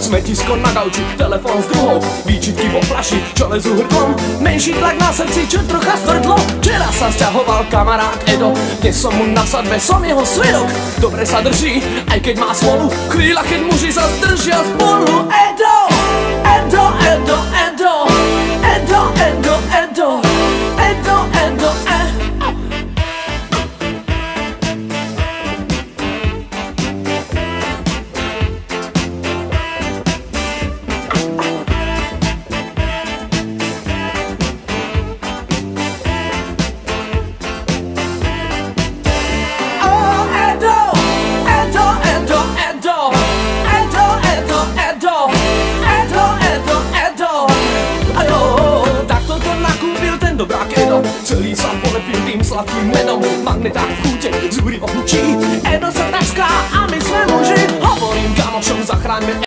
smetisko na gauči, telefon s druhou, výčitky vo flaši, čo lezú hrdlom, menší tlak na srdci, čo trocha stvrdlo. Včera sa sťahoval kamarát Edo, dnes som mu na sadbe, som jeho svedok. Dobre sa drží, aj keď má smolu, chvíľa, keď muži sa zdržia spolu. Edo, Edo, Edo, Edo, Edo, Edo, Edo, Edo, Edo, celý sa polepil tým sladkým menom, magnetách v kúte, zúri ohučí. Edo sa taská a my sme muži, hovorím kamošom, zachráňme